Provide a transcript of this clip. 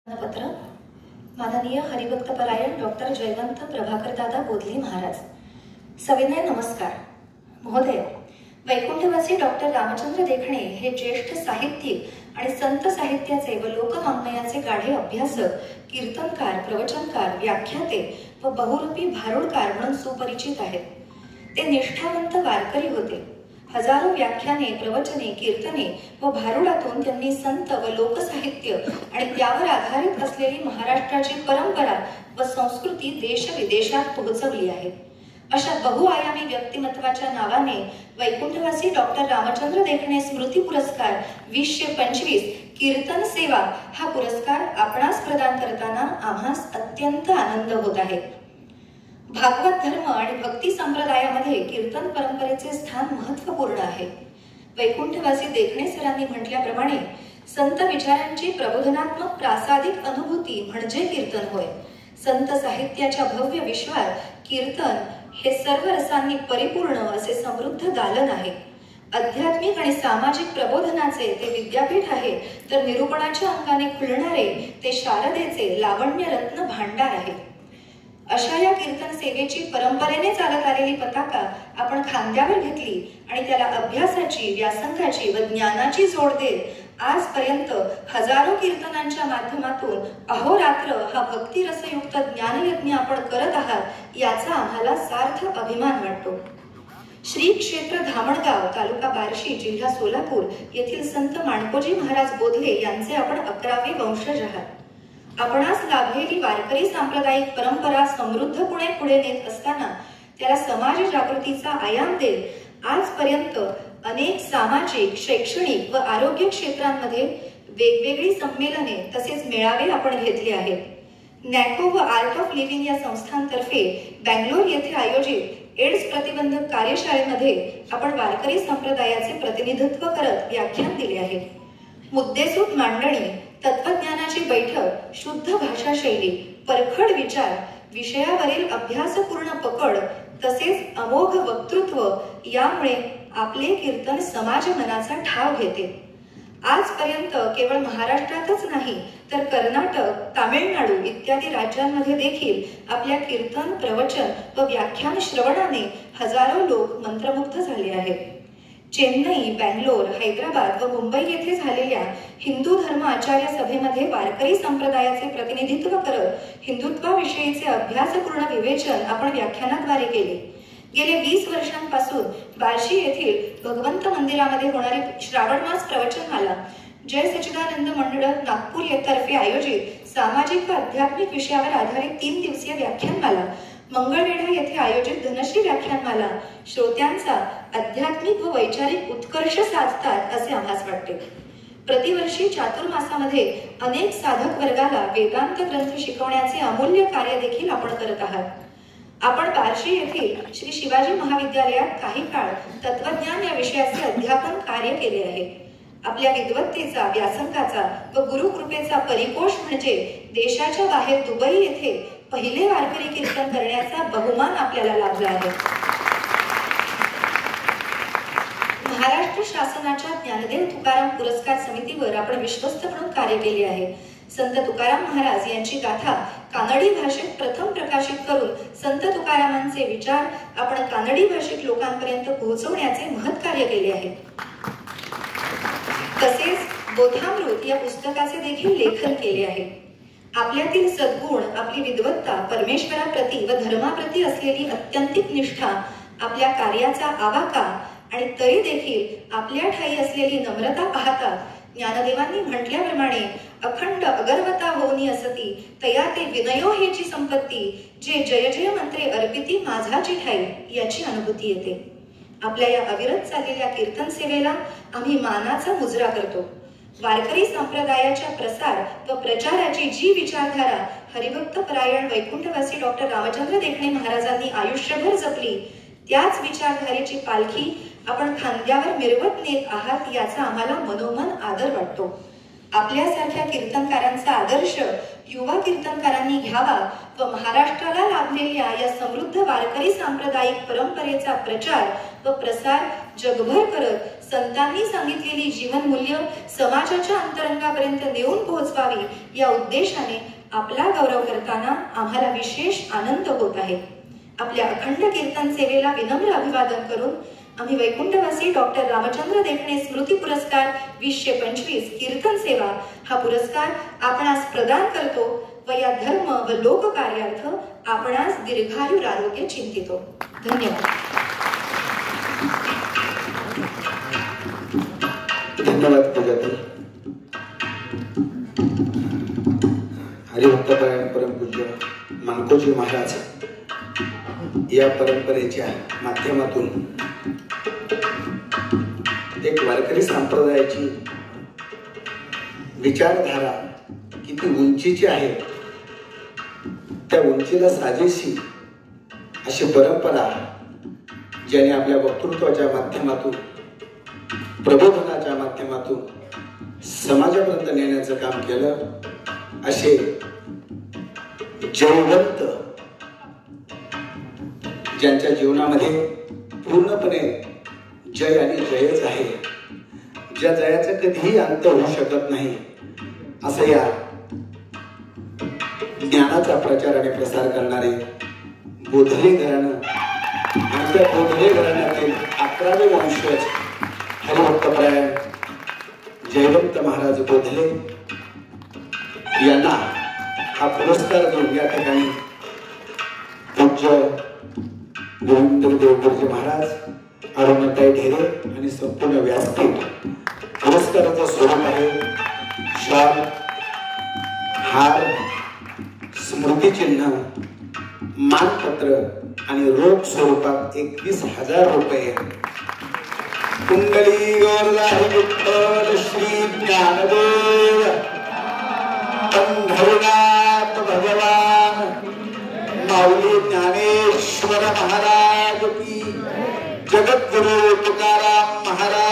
पत्र माननीय हरिभक्तपरायण डॉक्टर जयवंत प्रभाकर दादा बोधले महाराज. सविनय नमस्कार. महोदय, वैकुंठवासी डॉक्टर रामचंद्र देखणे हे ज्येष्ठ साहित्यिक आणि संत साहित्याचे व लोकवाङ्मयाचे गाढे अभ्यासक, कीर्तनकार, प्रवचनकार, व्याख्याते व बहुरूपी भारुडकार म्हणून सुपरिचित आहेत. ते निष्ठावंत वारकरी होते. हजारो व्याख्याने, प्रवचने, कीर्तने व भारुडातून त्यांनी संत व लोकसाहित्य आणि त्यावर आधारित असलेली महाराष्ट्राची परंपरा व संस्कृती देश विदेशात पोहोचवली आहे. अशा बहुआयामी व्यक्तिमत्वाच्या नावाने वैकुंठवासी डॉक्टर रामचंद्र देखणे स्मृती पुरस्कार 2025 कीर्तन सेवा हा पुरस्कार आपणास प्रदान करताना आम्हास अत्यंत आनंद होत आहे. भागवत धर्म आणि भक्ती संप्रदायामध्ये कीर्तन परंपरेचे स्थान महत्वपूर्ण आहे. वैकुंठवासी देखणे सरांनी म्हटल्याप्रमाणे संत विचारांची प्रबोधनात्मक प्रासादिक अनुभूती म्हणजे कीर्तन होय. संत साहित्याच्या भव्य विश्वात कीर्तन हे सर्व रसांनी परिपूर्ण असे समृद्ध दालन आहे. आध्यात्मिक आणि सामाजिक प्रबोधनाचे ते विद्यापीठ आहे, तर निरूपणाच्या अंगाने खुलणारे ते शारदेचे लावण्य रत्न भांडार आहे. अशा या कीर्तन सेवेची परंपरेने चालत आलेली पताका आपण खांद्यावर घेतली आणि त्याला अभ्यासाची, व्यासंगाची व ज्ञानाची जोड देत आजपर्यंत हजारो कीर्तनांच्या माध्यमातून अहोरात्र हा भक्तिरसयुक्त ज्ञानयज्ञ आपण करत आहात याचा आम्हाला सार्थ अभिमान वाटतो. श्री क्षेत्र धामणगाव, तालुका बार्शी, जिल्हा सोलापूर येथील संत माणकोजी महाराज बोधले यांचे आपण 11वे वंशज आहात. आपणास लाभलेली वारकरी सांप्रदायिक परंपरा समृद्धपणे पुढे नेत असताना त्याला समाज जागृतीचा आयाम देत आजपर्यंत अनेक सामाजिक, शैक्षणिक व आरोग्य क्षेत्रांमध्ये वेगवेगळी संमेलने तसेच मेळावे आपण घेतले आहेत. नॅको व आर्ट ऑफ लिव्हिंग या संस्थांतर्फे बँगलोर येथे आयोजित एड्स प्रतिबंधक कार्यशाळेमध्ये आपण वारकरी संप्रदायाचे प्रतिनिधित्व करत व्याख्यान दिले आहे. मुद्देसूद मांडणी, तत्वज्ञानाची बैठक, शुद्ध भाषा शैली, परखड विचार, विषयावरील अभ्यासपूर्ण पकड तसेच अमोघ वक्तृत्व यामुळे आपले कीर्तन समाज मनाचा ठाव घेते. आजपर्यंत केवळ महाराष्ट्रातच नाही तर कर्नाटक, तामिळनाडू इत्यादी राज्यांमध्ये देखील आपल्या कीर्तन, प्रवचन व व्याख्यान श्रवणाने हजारो लोक मंत्रमुग्ध झाले आहेत. चेन्नई, बँगलोर, हैदराबाद व मुंबई येथे झालेल्या हिंदू धर्म आचार्य सभेमध्ये वारकरी संप्रदायाचे प्रतिनिधित्व करत हिंदुत्वाविषयीचे अभ्यासपूर्ण विवेचन आपण व्याख्यानाद्वारे केले. गेले 20 वर्षांपासून बार्शी येथील भगवंत मंदिरामध्ये होणारी श्रावण मास प्रवचनमाला, जय सच्चिदानंद मंडळ नागपूर येतर्फे आयोजित सामाजिक व आध्यात्मिक विषयावर आधारित 3 दिवसीय व्याख्यानमाला, मंगळवेढा येथे आयोजित धनश्री व्याख्यानमाला श्रोत्यांचा आध्यात्मिक व वैचारिक उत्कर्ष साधतात असे आम्हास वाटते. प्रतिवर्षी चातुर्मासामध्ये अनेक साधक वर्गाला वेदांत ग्रंथ शिकवण्याचे अमूल्य कार्य देखील आपण करत आहात. आपण बार्शी येथील श्री शिवाजी महाविद्यालयात काही काळ तत्वज्ञान या विषयाचे अध्यापन कार्य केले आहे. आपल्या विद्वत्तेचा, व्यासंगाचा व गुरुकृपेचा परिपोष म्हणजे देशाच्या बाहेर दुबई येथे पहिले वारकरी कीर्तन करण्याचा बहुमान आपल्याला लाभला आहे. महाराष्ट्र शासनाच्या ज्ञानदेव तुकाराम पुरस्कार समितीवर आपण विश्वस्त म्हणून कार्य केले आहे. संत तुकाराम महाराज यांची गाथा कानडी भाषेत प्रथम प्रकाशित करून संत तुकारामांचे विचार आपण कानडी भाषिक लोकांपर्यंत पोहोचवण्याचे महत् कार्य केले आहे. तसेच बोधामृत या पुस्तकाचे देखील लेखन केले आहे. आपल्यातील सद्गुण, आपली विद्वत्ता, परमेश्वराप्रती व धर्माप्रती असलेली अत्यंतिक निष्ठा, आपल्या कार्याचा आवाका आणि तरी देखील आपल्या ठाई असलेली नम्रता पाहता ज्ञानदेवांनी म्हटल्याप्रमाणे अखंड अगर्वता होनी असती तया ते विनयो हेची संपत्ती, जे जय जय मंत्रे अर्पिती माझाची ठाई याची अनुभूती येते. आपल्या या अविरत चाललेल्या कीर्तन सेवेला आम्ही मानाचा मुजरा करतो. वारकरी संप्रदायाच्या प्रसार व प्रचाराची जी विचारधारा हरिभक्तपरायण वैकुंठवासी डॉक्टर रामचंद्र देखणे महाराजांनी आयुष्यभर जपली, त्याच विचारधारेची पालखी आपण खांद्यावर मिरवत नेत आहात याचा आम्हाला मनोमन आदर वाटतो. आपल्यासारख्या कीर्तनकारांचा आदर्श युवा कीर्तनकारांनी घ्यावा व महाराष्ट्राला लाभलेल्या या समृद्ध वारकरी सांप्रदायिक परंपरेचा प्रचार व व प्रसार जगभर करत संतांनी सांगितलेली जीवनमूल्य समाजाच्या अंतरंगापर्यंत नेऊन पोहोचवावी या उद्देशाने आपला गौरव करताना आम्हाला विशेष आनंद होत आहे. आपल्या अखंड कीर्तन सेवेला विनम्र अभिवादन करून आम्ही वैकुंठवासी डॉक्टर रामचंद्र देखणे स्मृती पुरस्कार 2025 कीर्तन सेवा हा पुरस्कार आपणास प्रदान करतो व या धर्म व लोक कार्यार्थ आपणास दीर्घायुर आरोग्य चिंतितो. धन्यवाद. धन्यवाद पूजाताई. हरिभक्तपरायण परमपूज्य मानकोजी महाराज या परंपरेच्या माध्यमातून एक वारकरी संप्रदायाची विचारधारा किती उंचीची आहे, त्या उंचीला साजेशी अशी परंपरा ज्याने आपल्या वक्तृत्वाच्या माध्यमातून प्रबोधनाच्या माध्यमातून समाजापर्यंत नेण्याचं काम केलं, असे जयवंत ज्यांच्या जीवनामध्ये पूर्णपणे जय आणि जयच आहे, ज्या जयाचा कधीही अंत होऊ शकत नाही, असं या ज्ञानाचा प्रचार आणि प्रसार करणारे बोधले घराणं आणि त्या बोधले घराण्यातील 11वे वंशज हरिभक्तपरायण जयवंत महाराज बोधले यांना हा पुरस्कार देऊन या ठिकाणी पूज्य गोविंददेव गुरुजी महाराज, अरुणाताई ढेरे आणि संपूर्ण व्यासपीठ पुरस्काराचं स्वरूप आहे शाल, हार, स्मृतिचिन्ह, मानपत्र आणि रोख स्वरूपात 21,000 रुपये. कुंडली गौरदास विठ्ठल श्री ज्ञानदेव पंढरीनाथ भगवान माऊली ज्ञानेश्वर महाराज की, जगद्गुरु तुकाराम महाराज